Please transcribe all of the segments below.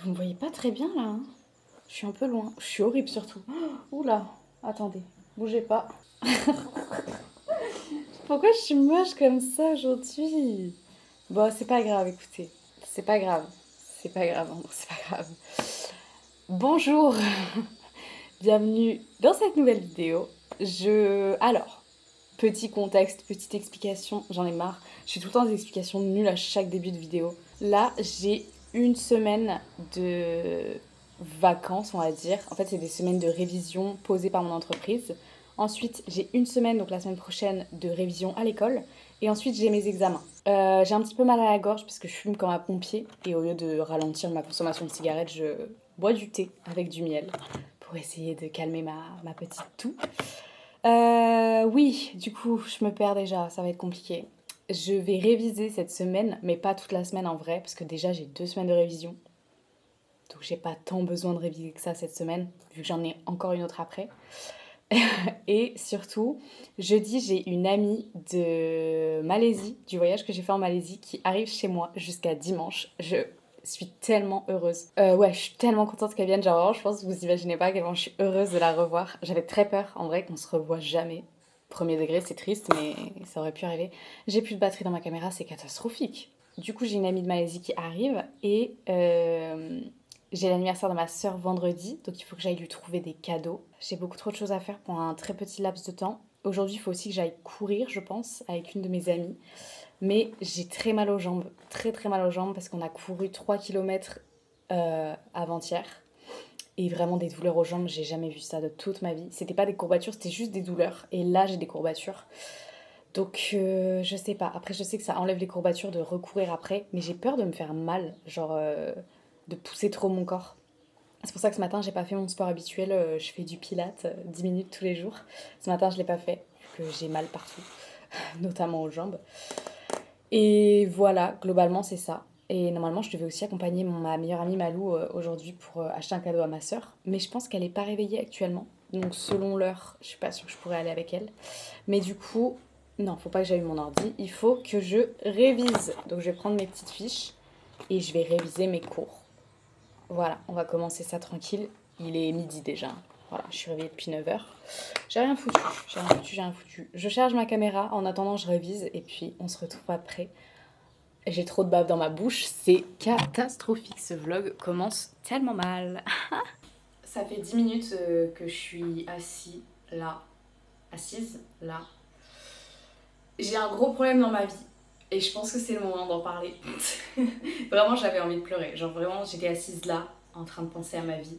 Vous me voyez pas très bien là, hein. Je suis un peu loin. Je suis horrible surtout. Oh, oula, attendez, bougez pas. Pourquoi je suis moche comme ça aujourd'hui? Bon, c'est pas grave, écoutez. C'est pas grave. C'est pas grave, hein, c'est pas grave. Bonjour, bienvenue dans cette nouvelle vidéo. Alors, petit contexte, petite explication, j'en ai marre. Je fais tout le temps des explications nulles à chaque début de vidéo. Là, j'ai une semaine de vacances, on va dire. En fait, c'est des semaines de révision posées par mon entreprise. Ensuite, j'ai une semaine, donc la semaine prochaine, de révision à l'école. Et ensuite, j'ai mes examens. J'ai un petit peu mal à la gorge parce que je fume comme un pompier. Et au lieu de ralentir ma consommation de cigarettes, je bois du thé avec du miel pour essayer de calmer ma petite toux. Oui, du coup, je me perds déjà, ça va être compliqué. Je vais réviser cette semaine, mais pas toute la semaine en vrai, parce que déjà j'ai 2 semaines de révision. Donc j'ai pas tant besoin de réviser que ça cette semaine, vu que j'en ai encore une autre après. Et surtout, jeudi, j'ai une amie de Malaisie, du voyage que j'ai fait en Malaisie, qui arrive chez moi jusqu'à dimanche. Je suis tellement heureuse. Ouais, je suis tellement contente qu'elle vienne. Genre, vraiment, je pense que vous imaginez pas à quel point je suis heureuse de la revoir. J'avais très peur, en vrai, qu'on se revoie jamais. Premier degré, c'est triste, mais ça aurait pu arriver. J'ai plus de batterie dans ma caméra, c'est catastrophique. Du coup, j'ai une amie de Malaisie qui arrive et j'ai l'anniversaire de ma sœur vendredi, donc il faut que j'aille lui trouver des cadeaux. J'ai beaucoup trop de choses à faire pour un très petit laps de temps. Aujourd'hui, il faut aussi que j'aille courir, je pense, avec une de mes amies. Mais j'ai très mal aux jambes, très très mal aux jambes, parce qu'on a couru 3 km avant-hier. Et vraiment des douleurs aux jambes, j'ai jamais vu ça de toute ma vie. C'était pas des courbatures, c'était juste des douleurs. Et là, j'ai des courbatures. Donc, je sais pas. Après, je sais que ça enlève les courbatures de recourir après, mais j'ai peur de me faire mal, genre de pousser trop mon corps. C'est pour ça que ce matin, j'ai pas fait mon sport habituel. Je fais du pilates 10 minutes tous les jours. Ce matin, je l'ai pas fait, vu que j'ai mal partout, notamment aux jambes. Et voilà, globalement, c'est ça. Et normalement, je devais aussi accompagner ma meilleure amie Malou aujourd'hui pour acheter un cadeau à ma sœur. Mais je pense qu'elle est pas réveillée actuellement. Donc, selon l'heure, je suis pas sûre que je pourrais aller avec elle. Mais du coup, non, faut pas que j'aille mon ordi. Il faut que je révise. Donc, je vais prendre mes petites fiches et je vais réviser mes cours. Voilà, on va commencer ça tranquille. Il est midi déjà. Voilà, je suis réveillée depuis 9 heures. J'ai rien foutu, j'ai rien foutu, j'ai rien foutu. Je charge ma caméra, en attendant je révise et puis on se retrouve après. J'ai trop de bave dans ma bouche, c'est catastrophique. Ce vlog commence tellement mal. Ça fait 10 minutes que je suis assise là. J'ai un gros problème dans ma vie et je pense que c'est le moment d'en parler. Vraiment, j'avais envie de pleurer. Genre vraiment, j'étais assise là en train de penser à ma vie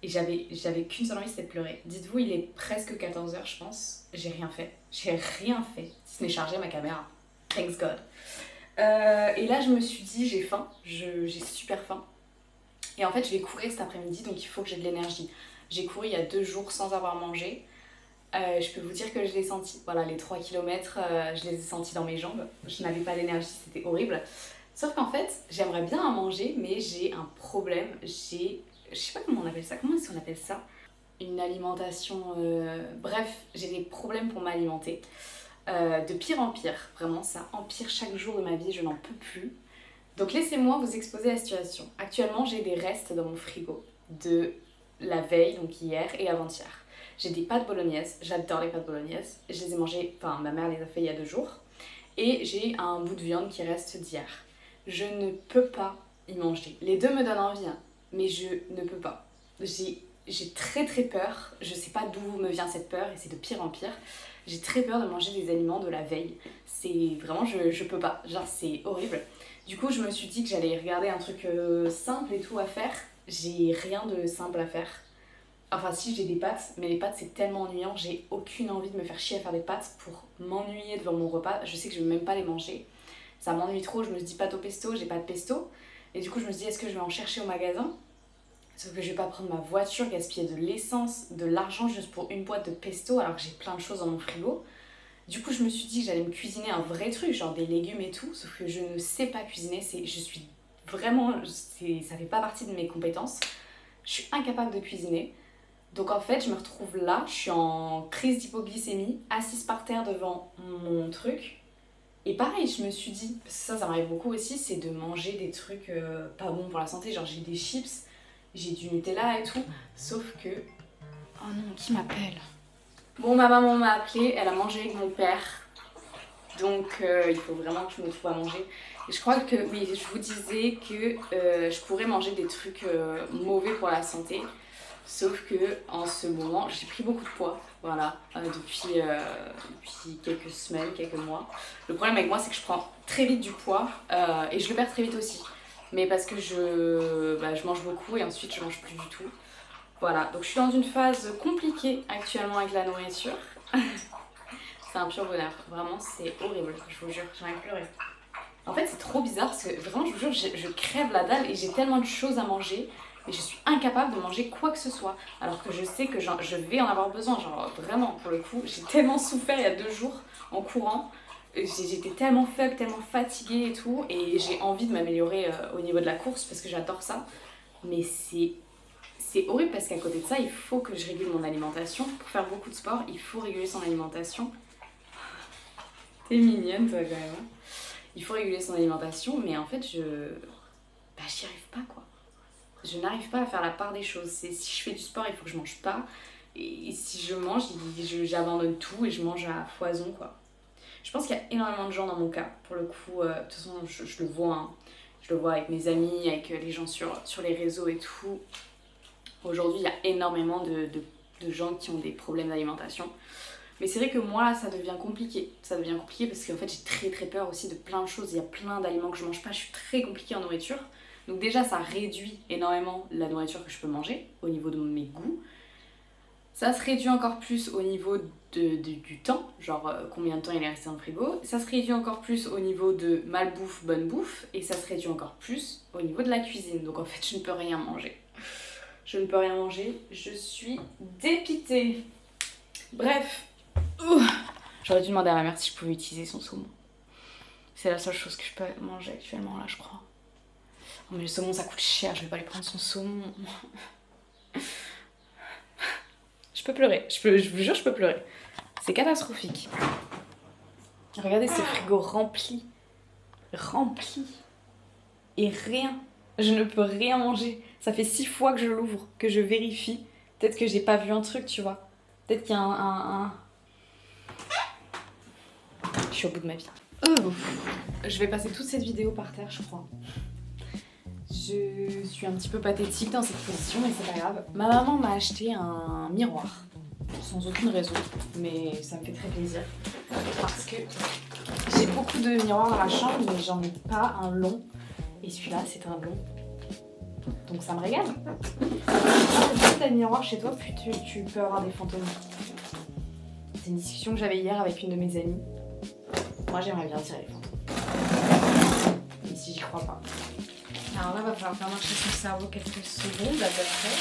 et j'avais qu'une seule envie, c'était de pleurer. Dites-vous, il est presque 14 heures, je pense. J'ai rien fait. J'ai rien fait, si ce n'est charger ma caméra. Thanks God. Et là, je me suis dit, j'ai faim. J'ai super faim. Et en fait, je vais courir cet après-midi, donc il faut que j'ai de l'énergie. J'ai couru il y a 2 jours sans avoir mangé. Je peux vous dire que je l'ai senti. Voilà, les 3 km, je les ai sentis dans mes jambes. Je n'avais pas d'énergie, c'était horrible. Sauf qu'en fait, j'aimerais bien en manger, mais j'ai un problème. Je sais pas comment on appelle ça. Comment est-ce qu'on appelle ça? Une alimentation. Bref, j'ai des problèmes pour m'alimenter. De pire en pire, vraiment, ça empire chaque jour de ma vie, je n'en peux plus. Donc laissez-moi vous exposer la situation. Actuellement, j'ai des restes dans mon frigo de la veille, donc hier et avant-hier. J'ai des pâtes bolognaises, j'adore les pâtes bolognaises. Je les ai mangées, enfin ma mère les a fait il y a 2 jours. Et j'ai un bout de viande qui reste d'hier. Je ne peux pas y manger. Les deux me donnent envie, hein, mais je ne peux pas. J'ai très très peur, je sais pas d'où me vient cette peur et c'est de pire en pire. J'ai très peur de manger des aliments de la veille. C'est vraiment, je peux pas, genre c'est horrible. Du coup, je me suis dit que j'allais regarder un truc simple et tout à faire. J'ai rien de simple à faire. Enfin, si, j'ai des pâtes, mais les pâtes, c'est tellement ennuyant. J'ai aucune envie de me faire chier à faire des pâtes pour m'ennuyer devant mon repas. Je sais que je vais même pas les manger. Ça m'ennuie trop. Je me dis pâte au pesto, j'ai pas de pesto. Et du coup, je me dis, est-ce que je vais en chercher au magasin? Sauf que je vais pas prendre ma voiture, gaspiller de l'essence, de l'argent juste pour une boîte de pesto alors que j'ai plein de choses dans mon frigo. Du coup, je me suis dit que j'allais me cuisiner un vrai truc, genre des légumes et tout, sauf que je ne sais pas cuisiner, je suis vraiment, ça fait pas partie de mes compétences. Je suis incapable de cuisiner. Donc en fait, je me retrouve là, je suis en crise d'hypoglycémie, assise par terre devant mon truc. Et pareil, je me suis dit, parce que ça m'arrive beaucoup aussi, c'est de manger des trucs pas bons pour la santé. Genre j'ai des chips, j'ai du Nutella et tout. Sauf que... Oh non, qui m'appelle? Bon, ma maman m'a appelé, elle a mangé avec mon père. Donc il faut vraiment que je me trouve à manger. Et je crois que, oui, je vous disais que je pourrais manger des trucs mauvais pour la santé. Sauf que en ce moment, j'ai pris beaucoup de poids, voilà, depuis quelques semaines, quelques mois. Le problème avec moi, c'est que je prends très vite du poids et je le perds très vite aussi. Mais parce que je mange beaucoup et ensuite je mange plus du tout. Voilà, donc je suis dans une phase compliquée actuellement avec la nourriture. C'est un pur bonheur, vraiment c'est horrible, je vous jure, j'ai envie de pleurer. En fait c'est trop bizarre parce que vraiment je vous jure, je crève la dalle et j'ai tellement de choses à manger. Mais je suis incapable de manger quoi que ce soit. Alors que je sais que je vais en avoir besoin. Genre vraiment, pour le coup, j'ai tellement souffert il y a 2 jours en courant. J'étais tellement faible, tellement fatiguée et tout. Et j'ai envie de m'améliorer au niveau de la course parce que j'adore ça. Mais c'est horrible parce qu'à côté de ça, il faut que je régule mon alimentation. Pour faire beaucoup de sport, il faut réguler son alimentation. T'es mignonne toi quand même. Hein. Il faut réguler son alimentation, mais en fait, j'y arrive pas quoi. Je n'arrive pas à faire la part des choses. Si je fais du sport, il faut que je mange pas. Et si je mange, j'abandonne tout et je mange à foison, quoi. Je pense qu'il y a énormément de gens dans mon cas. Pour le coup, de toute façon, je le vois. Hein. Je le vois avec mes amis, avec les gens sur les réseaux et tout. Aujourd'hui, il y a énormément de gens qui ont des problèmes d'alimentation. Mais c'est vrai que moi, là, ça devient compliqué. Ça devient compliqué parce qu'en fait, j'ai très très peur aussi de plein de choses. Il y a plein d'aliments que je mange pas. Je suis très compliquée en nourriture. Donc déjà, ça réduit énormément la nourriture que je peux manger au niveau de mes goûts. Ça se réduit encore plus au niveau du temps, genre combien de temps il est resté dans le frigo. Ça se réduit encore plus au niveau de malbouffe, bonne bouffe. Et ça se réduit encore plus au niveau de la cuisine. Donc en fait, je ne peux rien manger. Je ne peux rien manger. Je suis dépitée. Bref. J'aurais dû demander à ma mère si je pouvais utiliser son saumon. C'est la seule chose que je peux manger actuellement là, je crois. Oh mais le saumon ça coûte cher, je vais pas lui prendre son saumon. Je peux pleurer, je vous jure je peux pleurer. C'est catastrophique. Regardez ce frigo rempli. Rempli. Et rien. Je ne peux rien manger. Ça fait 6 fois que je l'ouvre, que je vérifie. Peut-être que j'ai pas vu un truc, tu vois. Peut-être qu'il y a un... Je suis au bout de ma vie. Je vais passer toute cette vidéo par terre, je crois. Je suis un petit peu pathétique dans cette position, mais c'est pas grave. Ma maman m'a acheté un miroir, sans aucune raison, mais ça me fait très plaisir. Parce que j'ai beaucoup de miroirs dans la chambre, mais j'en ai pas un long. Et celui-là, c'est un long. Donc ça me régale. Plus t'as de miroirs chez toi, plus tu peux avoir des fantômes. C'est une discussion que j'avais hier avec une de mes amies. Moi, j'aimerais bien tirer les fantômes. Mais si j'y crois pas. Alors là, va falloir faire marcher son cerveau quelques secondes à peu près.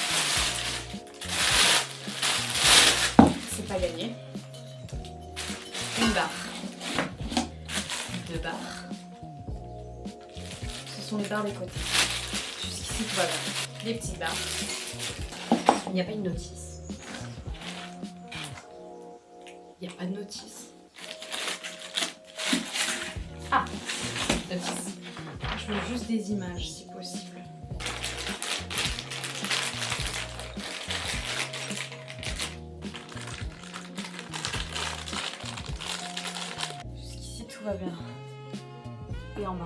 C'est pas gagné. Une barre. 2 barres. Ce sont les barres des côtés. Jusqu'ici, tout va bien. Les petites barres. Il n'y a pas une notice. Il n'y a pas de notice. Ah, notice. Je veux juste des images si possible. Jusqu'ici tout va bien. Et en bas.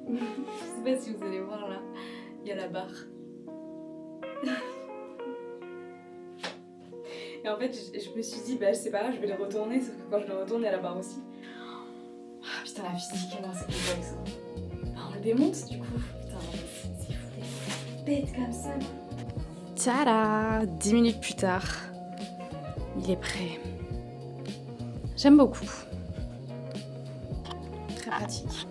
Je sais pas si vous allez voir là, il y a la barre. Et en fait, je me suis dit, bah c'est pas grave, je vais le retourner, sauf que quand je le retourne, il y a la barre aussi. Ah putain, la physique, elle c'est complexe. Bah, on le démonte du coup. Putain, c'est fou. Bête comme ça. tada! 10 minutes plus tard, il est prêt. J'aime beaucoup. Très pratique.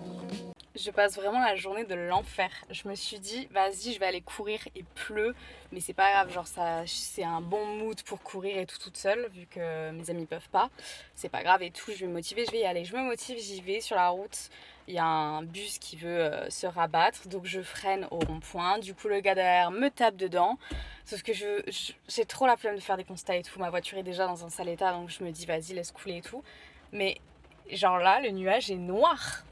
Je passe vraiment la journée de l'enfer. Je me suis dit, vas-y, je vais aller courir, il pleut, mais c'est pas grave, genre ça, c'est un bon mood pour courir et tout toute seule, vu que mes amis peuvent pas. C'est pas grave et tout, je vais me motiver, je vais y aller. Je me motive, j'y vais sur la route. Il y a un bus qui veut se rabattre, donc je freine au rond-point. Du coup, le gars derrière me tape dedans. Sauf que j'ai trop la flemme de faire des constats et tout. Ma voiture est déjà dans un sale état, donc je me dis, vas-y, laisse couler et tout. Mais genre là, le nuage est noir.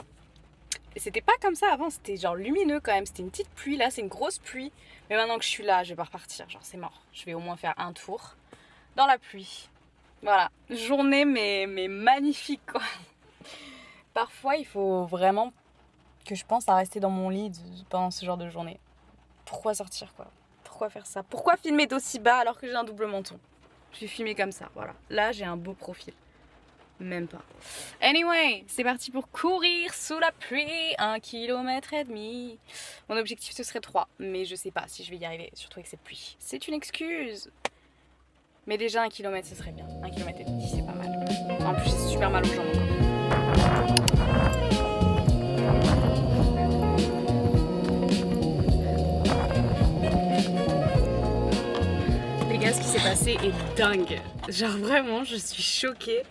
C'était pas comme ça avant, c'était genre lumineux quand même, c'était une petite pluie, là c'est une grosse pluie. Mais maintenant que je suis là, je vais pas repartir, genre c'est mort. Je vais au moins faire un tour dans la pluie. Voilà, journée mais magnifique quoi. Parfois il faut vraiment que je pense à rester dans mon lit pendant ce genre de journée. Pourquoi sortir quoi? Pourquoi faire ça? Pourquoi filmer d'aussi bas alors que j'ai un double menton? Je vais filmer comme ça, voilà. Là j'ai un beau profil. Même pas. Anyway, c'est parti pour courir sous la pluie, 1,5 km. Mon objectif ce serait 3, mais je sais pas si je vais y arriver, surtout avec cette pluie. C'est une excuse. Mais déjà 1 km ce serait bien. 1,5 km c'est pas mal. En plus j'ai super mal aux jambes encore. Les gars, ce qui s'est passé est dingue. Genre vraiment, je suis choquée.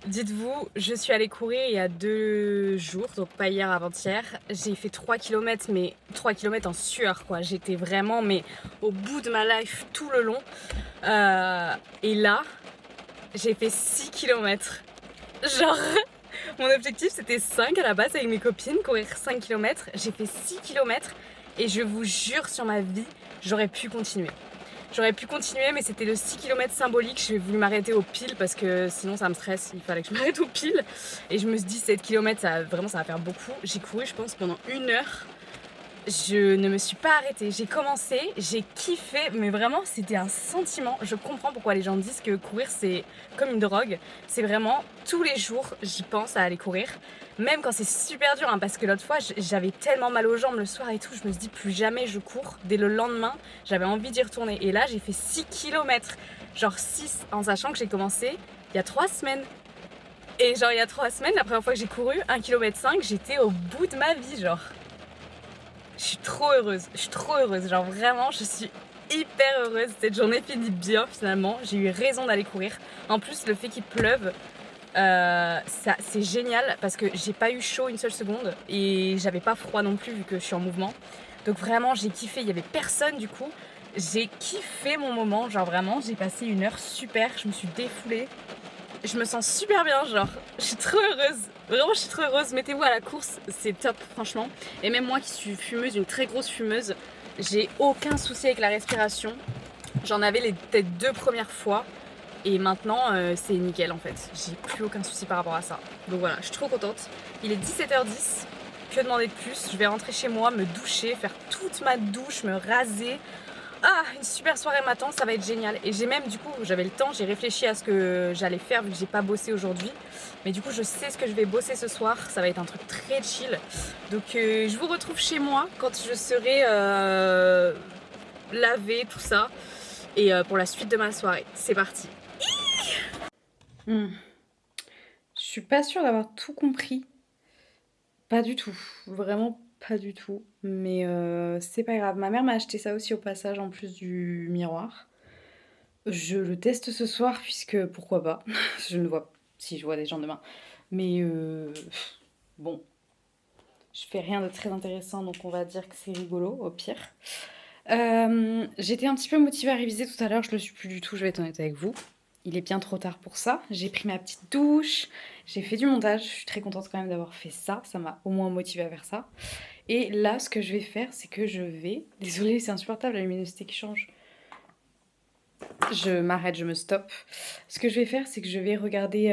Dites-vous, je suis allée courir il y a 2 jours, donc pas hier, avant-hier. J'ai fait 3 km, mais 3 km en sueur quoi. J'étais vraiment au bout de ma life tout le long. Et là, j'ai fait 6 km. Genre, mon objectif c'était 5 à la base avec mes copines, courir 5 km. J'ai fait 6 km et je vous jure sur ma vie, j'aurais pu continuer. J'aurais pu continuer, mais c'était le 6 km symbolique. J'ai voulu m'arrêter au pile parce que sinon ça me stresse. Il fallait que je m'arrête au pile. Et je me suis dit 7 km, ça va faire beaucoup. J'ai couru, je pense, pendant 1 heure. Je ne me suis pas arrêtée. J'ai commencé, j'ai kiffé, mais vraiment c'était un sentiment. Je comprends pourquoi les gens disent que courir c'est comme une drogue. C'est vraiment tous les jours, j'y pense à aller courir. Même quand c'est super dur, hein, parce que l'autre fois j'avais tellement mal aux jambes le soir et tout, je me suis dit plus jamais je cours. Dès le lendemain, j'avais envie d'y retourner. Et là j'ai fait 6 km, genre 6, en sachant que j'ai commencé il y a 3 semaines. Et genre il y a 3 semaines, la première fois que j'ai couru 1,5 km, j'étais au bout de ma vie genre. Je suis trop heureuse, genre vraiment je suis hyper heureuse. Cette journée finit bien finalement, j'ai eu raison d'aller courir. En plus le fait qu'il pleuve, ça, c'est génial parce que j'ai pas eu chaud une seule seconde et j'avais pas froid non plus vu que je suis en mouvement. Donc vraiment j'ai kiffé, il y avait personne du coup. J'ai kiffé mon moment, genre vraiment j'ai passé 1 heure super, je me suis défoulée. Je me sens super bien, genre, je suis trop heureuse. Vraiment, je suis trop heureuse. Mettez-vous à la course, c'est top, franchement. Et même moi qui suis fumeuse, une très grosse fumeuse, j'ai aucun souci avec la respiration. J'en avais les peut-être 2 premières fois. Et maintenant, c'est nickel en fait. J'ai plus aucun souci par rapport à ça. Donc voilà, je suis trop contente. Il est 17h10. Que demander de plus? Je vais rentrer chez moi, me doucher, faire toute ma douche, me raser. Ah, une super soirée m'attend, ça va être génial. Et j'ai même, du coup, j'avais le temps, j'ai réfléchi à ce que j'allais faire vu que j'ai pas bossé aujourd'hui. Mais du coup, je sais ce que je vais bosser ce soir, ça va être un truc très chill. Donc, je vous retrouve chez moi quand je serai lavée, tout ça. Et pour la suite de ma soirée, c'est parti. Je suis pas sûre d'avoir tout compris. Pas du tout, vraiment pas du tout. Mais c'est pas grave. Ma mère m'a acheté ça aussi au passage en plus du miroir. Je le teste ce soir puisque pourquoi pas. Je ne vois si je vois des gens demain. Mais bon, je fais rien de très intéressant donc on va dire que c'est rigolo au pire. J'étais un petit peu motivée à réviser tout à l'heure, je le suis plus du tout, je vais être honnête avec vous. Il est bien trop tard pour ça. J'ai pris ma petite douche, j'ai fait du montage, je suis très contente quand même d'avoir fait ça. Ça m'a au moins motivée à faire ça. Et là, ce que je vais faire, c'est que je vais... Désolée, c'est insupportable la luminosité qui change. Je m'arrête, je me stoppe. Ce que je vais faire, c'est que je vais regarder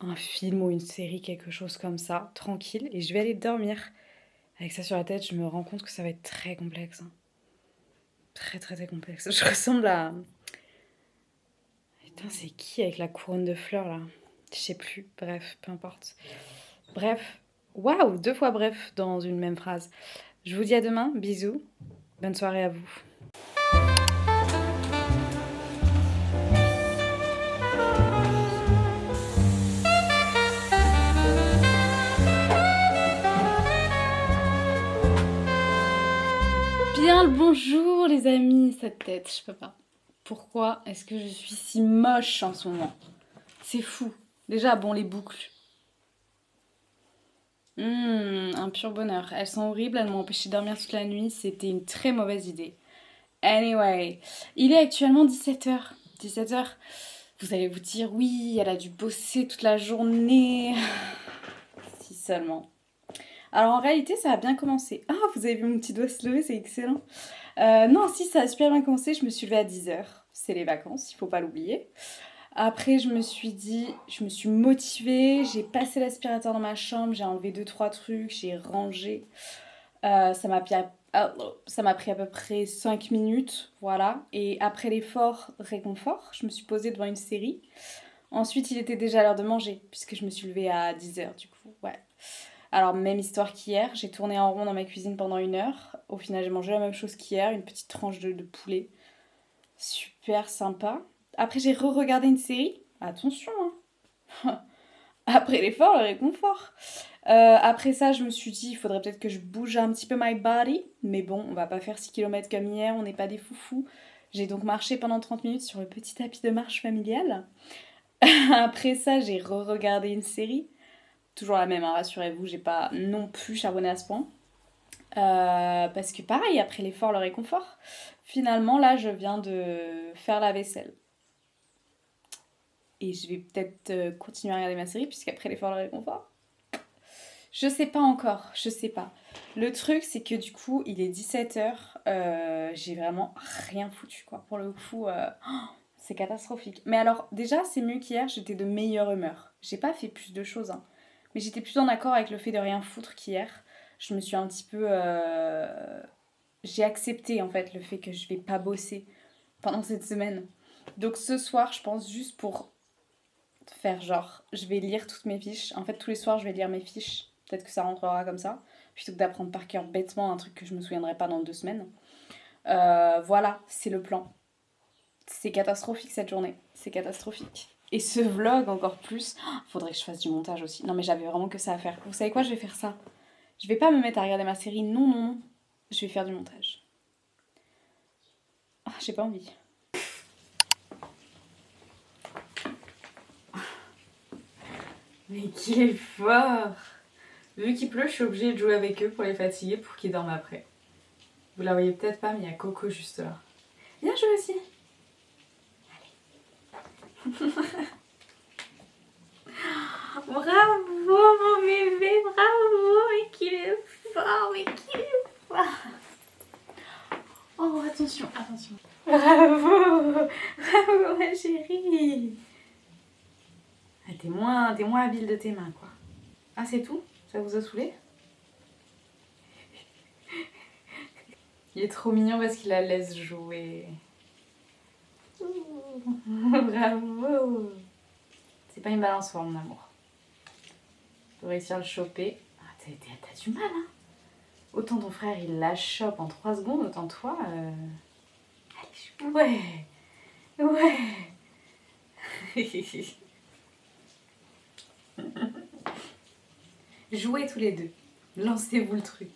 un film ou une série, quelque chose comme ça, tranquille. Et je vais aller dormir. Avec ça sur la tête, je me rends compte que ça va être très complexe. Hein. Très, très, très complexe. Je ressemble à... Putain, c'est qui avec la couronne de fleurs, là? Je sais plus. Bref, peu importe. Bref. Waouh, 2 fois bref dans une même phrase. Je vous dis à demain. Bisous. Bonne soirée à vous. Bonjour les amis, cette tête, je peux pas. Pourquoi est-ce que je suis si moche en ce moment? C'est fou. Déjà, bon, les boucles. Un pur bonheur. Elles sont horribles, elles m'ont empêché de dormir toute la nuit, c'était une très mauvaise idée. Anyway, il est actuellement 17h. 17h, vous allez vous dire, oui, elle a dû bosser toute la journée. Si seulement. Alors en réalité, ça a bien commencé. Ah, vous avez vu mon petit doigt se lever, c'est excellent. Non, si, ça a super bien commencé. Je me suis levée à 10h. C'est les vacances, il faut pas l'oublier. Après, je me suis dit, je me suis motivée. J'ai passé l'aspirateur dans ma chambre. J'ai enlevé 2-3 trucs. J'ai rangé. Ça m'a pris à peu près 5 minutes. Voilà. Et après l'effort réconfort, je me suis posée devant une série. Ensuite, il était déjà l'heure de manger, puisque je me suis levée à 10h du coup. Ouais. Alors, même histoire qu'hier, j'ai tourné en rond dans ma cuisine pendant 1 heure. Au final, j'ai mangé la même chose qu'hier, une petite tranche de poulet. Super sympa. Après, j'ai re-regardé une série. Attention, hein. Après l'effort, le réconfort. Après ça, je me suis dit, il faudrait peut-être que je bouge un petit peu my body. Mais bon, on va pas faire 6 km comme hier, on n'est pas des foufous. J'ai donc marché pendant 30 minutes sur le petit tapis de marche familial. Après ça, j'ai re-regardé une série. Toujours la même, hein, rassurez-vous, j'ai pas non plus charbonné à ce point. Parce que pareil, après l'effort, le réconfort, finalement, là, je viens de faire la vaisselle. Et je vais peut-être continuer à regarder ma série, puisqu'après l'effort, le réconfort, je sais pas encore, je sais pas. Le truc, c'est que du coup, il est 17h, j'ai vraiment rien foutu, quoi. Pour le coup, c'est catastrophique. Mais alors, déjà, c'est mieux qu'hier, j'étais de meilleure humeur. J'ai pas fait plus de choses, hein. Mais j'étais plus en accord avec le fait de rien foutre qu'hier. Je me suis un petit peu... J'ai accepté, en fait, le fait que je vais pas bosser pendant cette semaine. Donc ce soir, je pense juste pour faire genre, je vais lire toutes mes fiches. En fait, tous les soirs, je vais lire mes fiches. Peut-être que ça rentrera comme ça. Plutôt que d'apprendre par cœur bêtement un truc que je me souviendrai pas dans 2 semaines. Voilà, c'est le plan. C'est catastrophique cette journée. C'est catastrophique. Et ce vlog encore plus. Faudrait que je fasse du montage aussi. Non mais j'avais vraiment que ça à faire. Vous savez quoi, je vais faire ça. Je vais pas me mettre à regarder ma série. Non, non, non. Je vais faire du montage. Ah, j'ai pas envie. Mais qu'il est fort! Vu qu'il pleut, je suis obligée de jouer avec eux pour les fatiguer pour qu'ils dorment après. Vous la voyez peut-être pas, mais il y a Coco juste là. Viens jouer aussi! Allez! Bravo mon bébé, bravo! Mais qu'il est fort, mais qu'il est fort! Oh, attention, attention! Bravo! Bravo ma chérie! Ah, t'es moins habile de tes mains, quoi. Ah, c'est tout? Ça vous a saoulé? Il est trop mignon parce qu'il la laisse jouer. Bravo! C'est pas une balançoire, mon amour. Faut réussir à le choper. Ah, t'as du mal, hein? Autant ton frère, il la chope en 3 secondes, autant toi... Allez, ouais! Ouais! Jouez tous les deux. Lancez-vous le truc.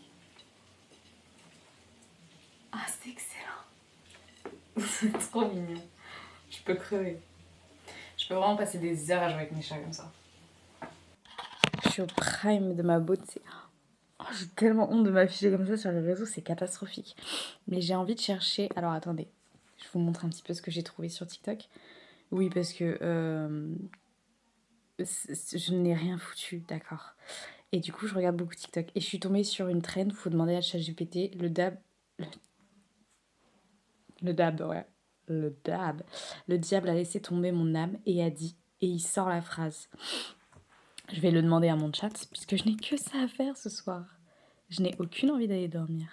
Ah, c'est excellent. C'est trop mignon. Je peux crever. Je peux vraiment passer des heures à jouer avec mes chats comme ça. Je suis au prime de ma beauté. Oh, j'ai tellement honte de m'afficher comme ça sur les réseaux, c'est catastrophique. Mais j'ai envie de chercher... Alors attendez, je vous montre un petit peu ce que j'ai trouvé sur TikTok. Oui, parce que je n'ai rien foutu, d'accord. Et du coup, je regarde beaucoup TikTok. Et je suis tombée sur une trend, faut demander à ChatGPT, le dab... Le dab, ouais. Le dab. Le diable a laissé tomber mon âme et a dit... Et il sort la phrase. Je vais le demander à mon chat, puisque je n'ai que ça à faire ce soir. Je n'ai aucune envie d'aller dormir.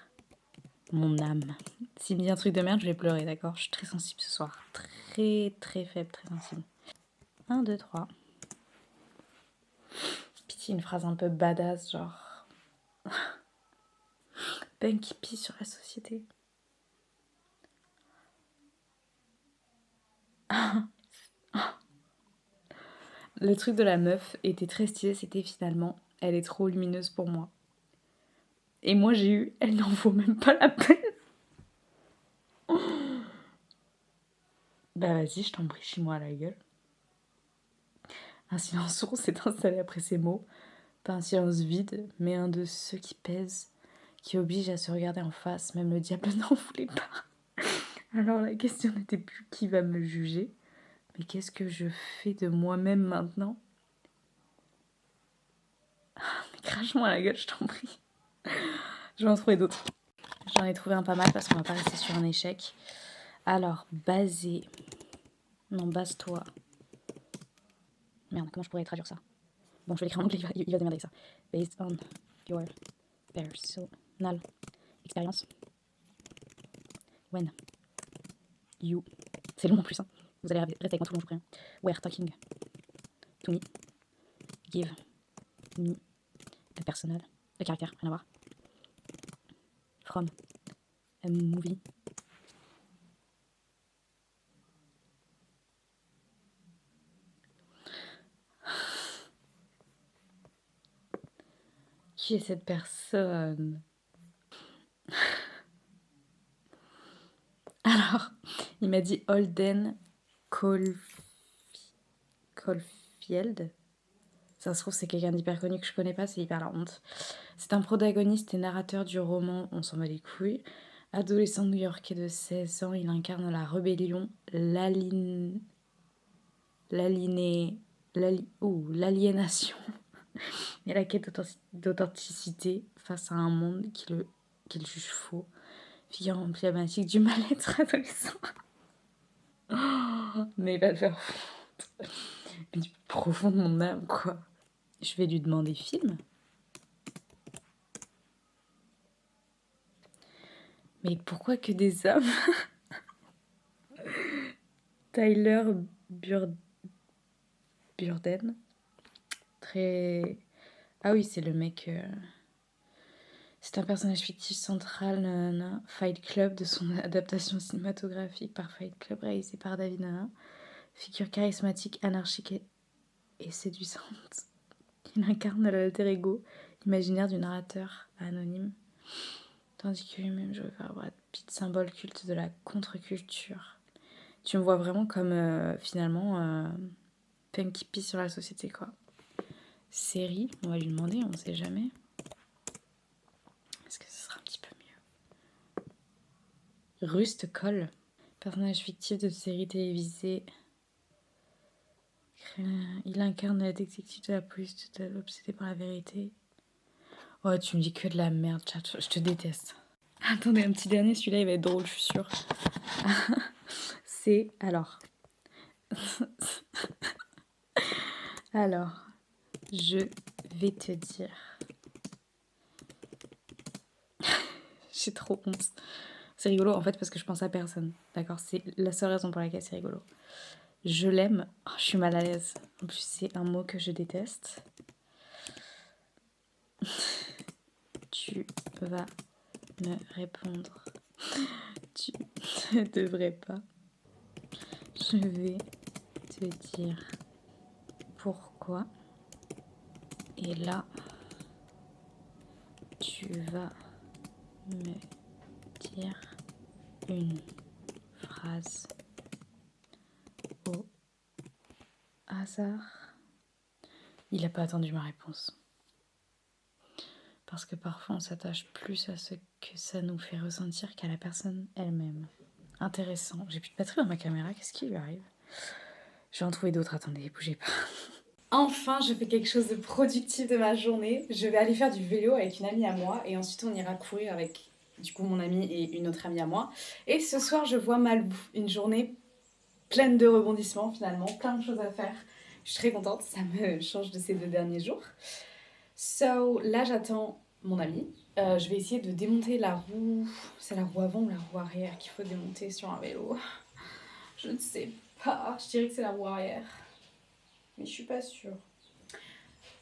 Mon âme. S'il me dit un truc de merde, je vais pleurer, d'accord? Je suis très sensible ce soir. Très, très faible, très sensible. 1, 2, 3. Pitié, une phrase un peu badass, genre... Ben qui pisse sur la société. Le truc de la meuf était très stylé, c'était finalement... Elle est trop lumineuse pour moi. Et moi j'ai eu... Elle n'en vaut même pas la peine. Bah vas-y, je t'en prie, chie-moi à la gueule. Un silence sourd s'est installé après ces mots. Pas un silence vide, mais un de ceux qui pèsent, qui oblige à se regarder en face. Même le diable n'en voulait pas. Alors la question n'était plus qui va me juger, mais qu'est-ce que je fais de moi-même maintenant? Mais crache-moi à la gueule, je t'en prie. Je vais en trouver d'autres. J'en ai trouvé un pas mal parce qu'on va pas rester sur un échec. Alors, baser. Non, base-toi. Merde, comment je pourrais traduire ça? Bon, je vais l'écrire en anglais, il va démerder avec ça. Based on your personal experience. When you. C'est long en plus, hein. Vous allez rester avec moi tout le long, je vous préviens. Were talking to me. Give me a personal. Le caractère, rien à voir. From a movie. Qui est cette personne? Alors, il m'a dit Holden Caulfield. Ça se trouve, c'est quelqu'un d'hyper connu que je connais pas, c'est hyper la honte. C'est un protagoniste et narrateur du roman On s'en bat les couilles. Adolescent new-yorkais de 16 ans, il incarne la rébellion, l'aliénation et la quête d'authenticité face à un monde qu'il juge faux. Figure emblématique du mal-être adolescent. Oh, mais il va le faire foutre. Mais du profond de mon âme, quoi. Je vais lui demander film. Mais pourquoi que des hommes? Tyler Burden. Très... Ah oui, c'est le mec... C'est un personnage fictif central, nanana. Fight Club, de son adaptation cinématographique par Fight Club, réalisé par David Nana. Figure charismatique, anarchique et séduisante. Il incarne l'alter ego imaginaire du narrateur anonyme. Tandis que lui-même, je veux faire Brad Pitt, symbole culte de la contre-culture. Tu me vois vraiment comme, finalement, Punky P sur la société, quoi. Série, on va lui demander, on sait jamais. Est-ce que ce sera un petit peu mieux? Rust Cole, personnage fictif de série télévisée. Il incarne le détective de la police total obsédé par la vérité. Oh, tu me dis que de la merde, chat. Je te déteste. Attendez, un petit dernier, celui-là, il va être drôle, je suis sûre. C'est... Alors... Alors, je vais te dire... J'ai trop honte. C'est rigolo, en fait, parce que je pense à personne. D'accord? C'est la seule raison pour laquelle c'est rigolo. Je l'aime. Oh, je suis mal à l'aise. En plus, c'est un mot que je déteste. Tu vas me répondre. Tu ne devrais pas. Je vais te dire pourquoi. Et là, tu vas me dire une phrase au hasard. Il n'a pas attendu ma réponse. Parce que parfois on s'attache plus à ce que ça nous fait ressentir qu'à la personne elle-même. Intéressant. J'ai plus de batterie dans ma caméra, qu'est-ce qui lui arrive? Je vais en trouver d'autres, attendez, bougez pas. Enfin, je fais quelque chose de productif de ma journée. Je vais aller faire du vélo avec une amie à moi et ensuite on ira courir avec du coup mon amie et une autre amie à moi. Et ce soir, je vois Malibu. Une journée pleine de rebondissements finalement, plein de choses à faire. Je suis très contente, ça me change de ces 2 derniers jours. So, là j'attends mon ami. Je vais essayer de démonter la roue. C'est la roue avant ou la roue arrière qu'il faut démonter sur un vélo? Je ne sais pas. Je dirais que c'est la roue arrière. Mais je suis pas sûre.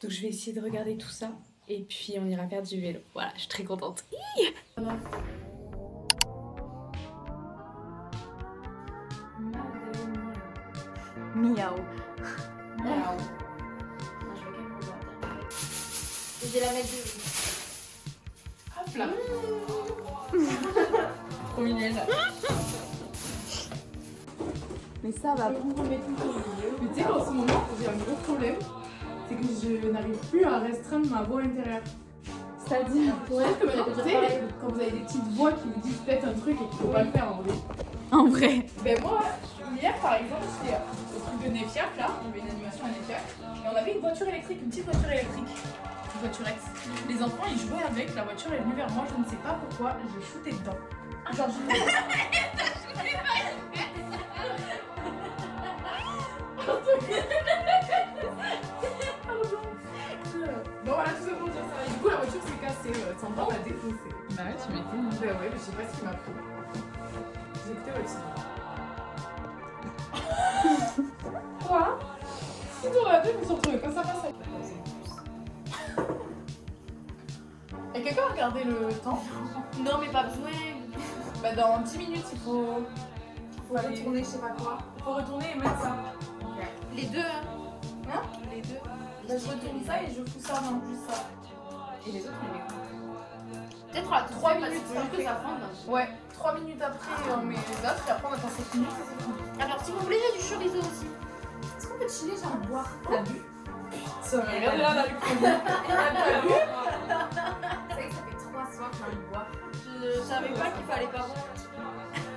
Donc je vais essayer de regarder tout ça. Et puis on ira faire du vélo. Voilà, je suis très contente. Miaou. Miaou. Je vais la mettre de... Hop là. Trop mignonne. Mais ça va. Mais tu sais qu'en ce moment, j'ai un gros problème, c'est que je n'arrive plus à restreindre ma voix intérieure. C'est-à-dire C'est-à-dire que maintenant, tu sais, quand vous avez des petites voix qui vous disent peut-être un truc et qu'il ne faut pas le faire en vrai. en vrai. Ben moi, hier par exemple, j'étais au truc de Nefiac là, on avait une animation à Nefiac, et on avait une voiture électrique, une petite voiture électrique. Une voiturette. Les enfants ils jouaient avec, la voiture est venue vers moi, je ne sais pas pourquoi, j'ai shooté dedans. Genre Bon voilà, tout ça pour dire ça. Et du coup la voiture s'est cassée, son temps l'a défoncé. Bah ouais, tu m'étonnes. Ben ouais, mais je sais pas ce qui m'a pris. J'ai écouté votre son. Quoi? Si dans la deux, je me suis retrouvée face à face avec. Et quelqu'un a regardé le temps? Non, mais pas besoin. Bah dans 10 minutes, il faut aller... Retourner, je sais pas quoi. Il faut retourner et mettre ça. Les deux, hein. Hein? Les deux. Bah, je retourne ça et je fous ça en plus ça. Et les autres, on les Peut-être à 3 minutes, minutes parce que après. ça fond. Ouais, 3 minutes après on met les autres et après on attend 7 minutes et c'est fini. Alors, si vous voulez, j'ai du chorizo aussi. Est-ce qu'on peut chiller, j'ai envie de boire? T'as vu? Ça m'a regardé là, là, t'as vu? C'est vrai que ça fait 3 soirs que j'ai envie de boire. Je savais pas qu'il fallait pas boire.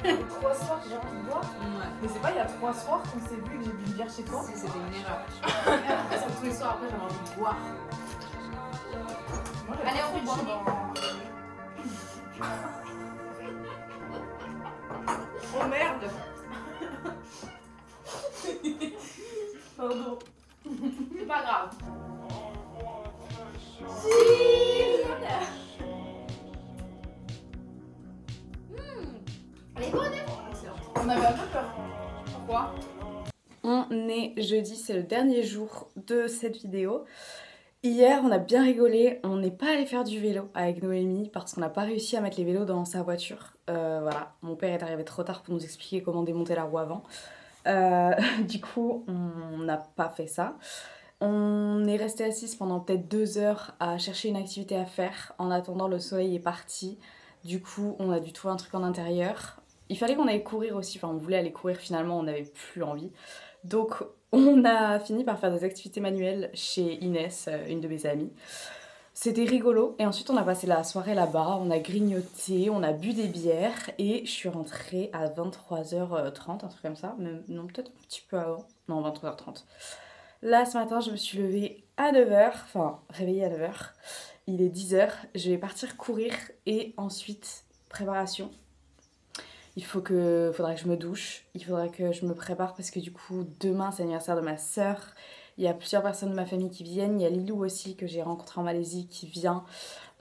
3 soirs que j'ai envie de boire. Ouais. Mais c'est pas il y a 3 soirs qu'on s'est vu que j'ai bu une bière chez toi. Si, c'était une erreur. Après, c'est tous les soirs après, j'avais envie de boire. Moi, Allez, on boire continue. Oh merde. Pardon. C'est pas grave. Elle est bonne, hein? On avait un peu peur. Pourquoi? On est jeudi, c'est le dernier jour de cette vidéo. Hier, on a bien rigolé, on n'est pas allé faire du vélo avec Noémie parce qu'on n'a pas réussi à mettre les vélos dans sa voiture. Voilà, mon père est arrivé trop tard pour nous expliquer comment démonter la roue avant. Du coup, on n'a pas fait ça. On est resté assis pendant peut-être 2 heures à chercher une activité à faire. En attendant, le soleil est parti. Du coup, on a dû trouver un truc en intérieur. Il fallait qu'on aille courir aussi, enfin on voulait aller courir, finalement on n'avait plus envie. Donc on a fini par faire des activités manuelles chez Inès, une de mes amies. C'était rigolo et ensuite on a passé la soirée là-bas, on a grignoté, on a bu des bières et je suis rentrée à 23h30, un truc comme ça, même, non peut-être un petit peu avant, non 23h30. Là ce matin je me suis levée à 9h, enfin réveillée à 9h, il est 10h, je vais partir courir et ensuite préparation. Faudrait que je me douche, il faudrait que je me prépare parce que du coup demain c'est l'anniversaire de ma sœur. Il y a plusieurs personnes de ma famille qui viennent, il y a Lilou aussi que j'ai rencontré en Malaisie qui vient.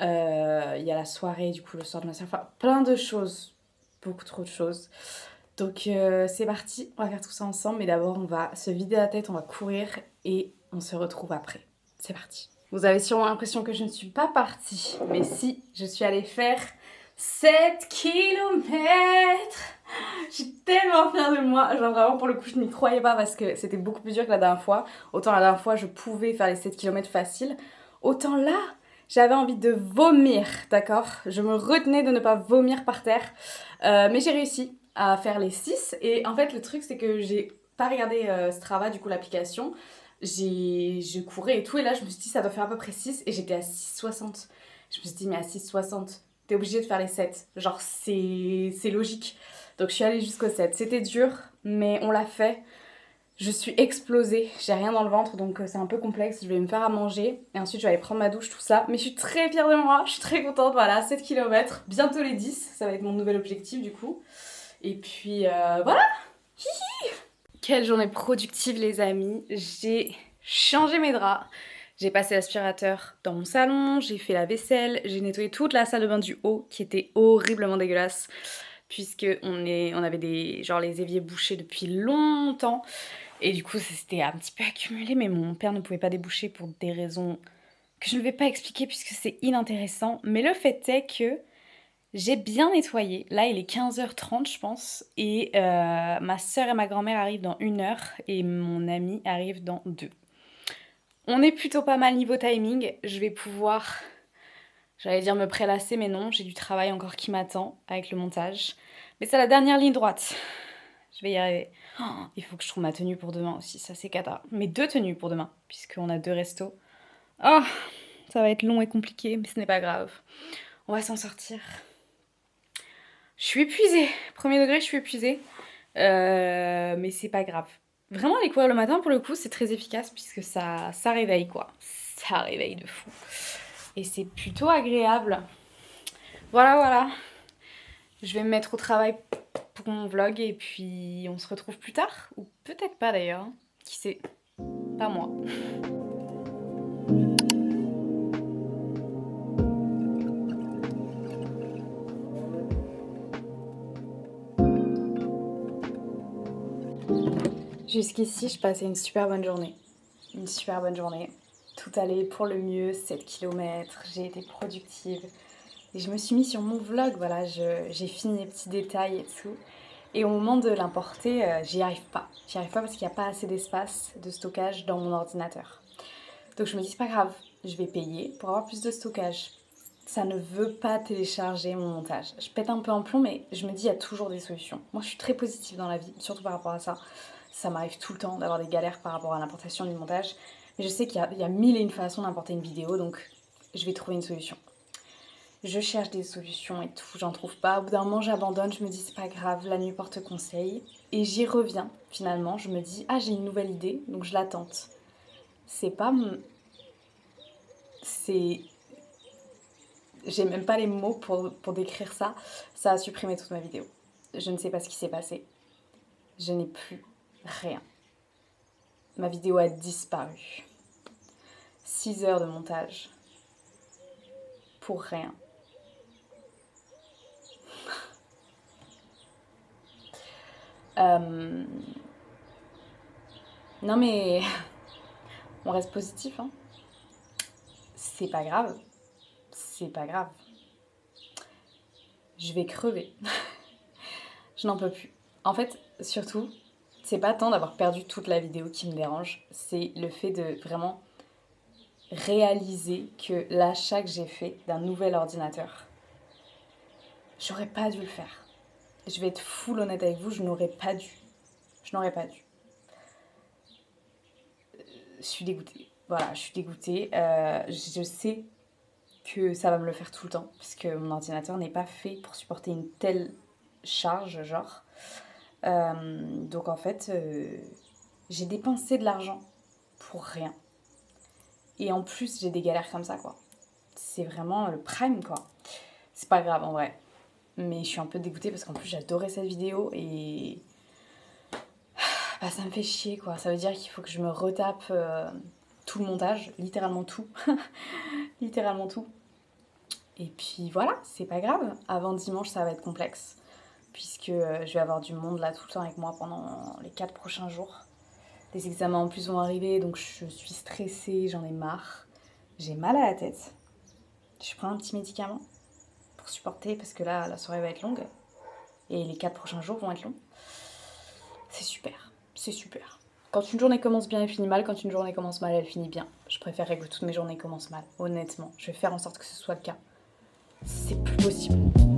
Il y a la soirée du coup le soir de ma sœur, enfin plein de choses, beaucoup trop de choses. Donc c'est parti, on va faire tout ça ensemble mais d'abord on va se vider la tête, on va courir et on se retrouve après. C'est parti. Vous avez sûrement l'impression que je ne suis pas partie, mais si, je suis allée faire 7 km. Je suis tellement fière de moi. Genre vraiment pour le coup je n'y croyais pas parce que c'était beaucoup plus dur que la dernière fois. Autant la dernière fois je pouvais faire les 7 km facile. Autant là j'avais envie de vomir, d'accord? Je me retenais de ne pas vomir par terre. Mais j'ai réussi à faire les 6. Et en fait le truc c'est que j'ai pas regardé Strava du coup l'application. Je courais et tout et là je me suis dit ça doit faire à peu près 6 et j'étais à 6,60. Je me suis dit mais à 6,60 t'es obligé de faire les 7, genre c'est logique. Donc je suis allée jusqu'au 7, c'était dur mais on l'a fait. Je suis explosée, j'ai rien dans le ventre donc c'est un peu complexe, je vais me faire à manger et ensuite je vais aller prendre ma douche tout ça. Mais je suis très fière de moi, je suis très contente, voilà 7 km, bientôt les 10, ça va être mon nouvel objectif du coup. Et puis voilà. Hihi. Quelle journée productive les amis, j'ai changé mes draps. J'ai passé l'aspirateur dans mon salon, j'ai fait la vaisselle, j'ai nettoyé toute la salle de bain du haut qui était horriblement dégueulasse puisque on avait les éviers bouchés depuis longtemps et du coup ça s'était un petit peu accumulé mais mon père ne pouvait pas déboucher pour des raisons que je ne vais pas expliquer puisque c'est inintéressant. Mais le fait est que j'ai bien nettoyé, là il est 15h30 je pense et ma soeur et ma grand-mère arrivent dans 1 heure et mon ami arrive dans 2. On est plutôt pas mal niveau timing, je vais pouvoir, j'allais dire me prélasser mais non, j'ai du travail encore qui m'attend avec le montage. Mais c'est la dernière ligne droite, Je vais y arriver. Oh, il faut que je trouve ma tenue pour demain aussi, ça c'est cata. Mes 2 tenues pour demain, puisqu'on a 2 restos. Oh, ça va être long et compliqué, mais ce n'est pas grave. On va s'en sortir. Je suis épuisée. Premier degré, je suis épuisée. Mais c'est pas grave. Vraiment, aller courir le matin, pour le coup, c'est très efficace puisque ça réveille, quoi. Ça réveille de fou. Et c'est plutôt agréable. Voilà. Je vais me mettre au travail pour mon vlog et puis on se retrouve plus tard. Ou peut-être pas d'ailleurs. Qui sait? Pas moi. Jusqu'ici, je passais une super bonne journée. Tout allait pour le mieux, 7 km, j'ai été productive. Et je me suis mis sur mon vlog, voilà, j'ai fini les petits détails et tout. Et au moment de l'importer, j'y arrive pas. J'y arrive pas parce qu'il n'y a pas assez d'espace de stockage dans mon ordinateur. Donc je me dis, c'est pas grave, je vais payer pour avoir plus de stockage. Ça ne veut pas télécharger mon montage. Je pète un peu un plomb, mais je me dis, il y a toujours des solutions. Moi, je suis très positive dans la vie, surtout par rapport à ça. Ça m'arrive tout le temps d'avoir des galères par rapport à l'importation du montage. Mais je sais qu'il y a 1001 façons d'importer une vidéo, donc je vais trouver une solution. Je cherche des solutions et tout, j'en trouve pas. Au bout d'un moment, j'abandonne, je me dis c'est pas grave, la nuit porte conseil. Et j'y reviens, finalement, je me dis ah j'ai une nouvelle idée, donc je la tente. C'est pas... C'est... J'ai même pas les mots pour décrire ça. Ça a supprimé toute ma vidéo. Je ne sais pas ce qui s'est passé. Je n'ai plus rien. Ma vidéo a disparu. 6 heures de montage. Pour rien. Non mais... On reste positif, hein. C'est pas grave. C'est pas grave. Je vais crever. Je n'en peux plus. En fait, surtout, c'est pas tant d'avoir perdu toute la vidéo qui me dérange, c'est le fait de vraiment réaliser que l'achat que j'ai fait d'un nouvel ordinateur, j'aurais pas dû le faire. Je vais être full honnête avec vous, je n'aurais pas dû. Je n'aurais pas dû. Je suis dégoûtée. Voilà, je suis dégoûtée. Je sais que ça va me le faire tout le temps, puisque mon ordinateur n'est pas fait pour supporter une telle charge, genre. Donc en fait, j'ai dépensé de l'argent pour rien. Et en plus, j'ai des galères comme ça, quoi. C'est vraiment le prime, quoi. C'est pas grave, en vrai. Mais je suis un peu dégoûtée parce qu'en plus, j'adorais cette vidéo et... Bah, ça me fait chier, quoi. Ça veut dire qu'il faut que je me retape tout le montage, littéralement tout. Littéralement tout. Et puis voilà, c'est pas grave. Avant dimanche, ça va être complexe. Puisque je vais avoir du monde là tout le temps avec moi pendant les 4 prochains jours. Les examens en plus vont arriver, donc je suis stressée, j'en ai marre. J'ai mal à la tête. Je prends un petit médicament pour supporter, parce que là, la soirée va être longue. Et les 4 prochains jours vont être longs. C'est super, c'est super. Quand une journée commence bien, elle finit mal. Quand une journée commence mal, elle finit bien. Je préférerais que toutes mes journées commencent mal, honnêtement. Je vais faire en sorte que ce soit le cas. C'est plus possible.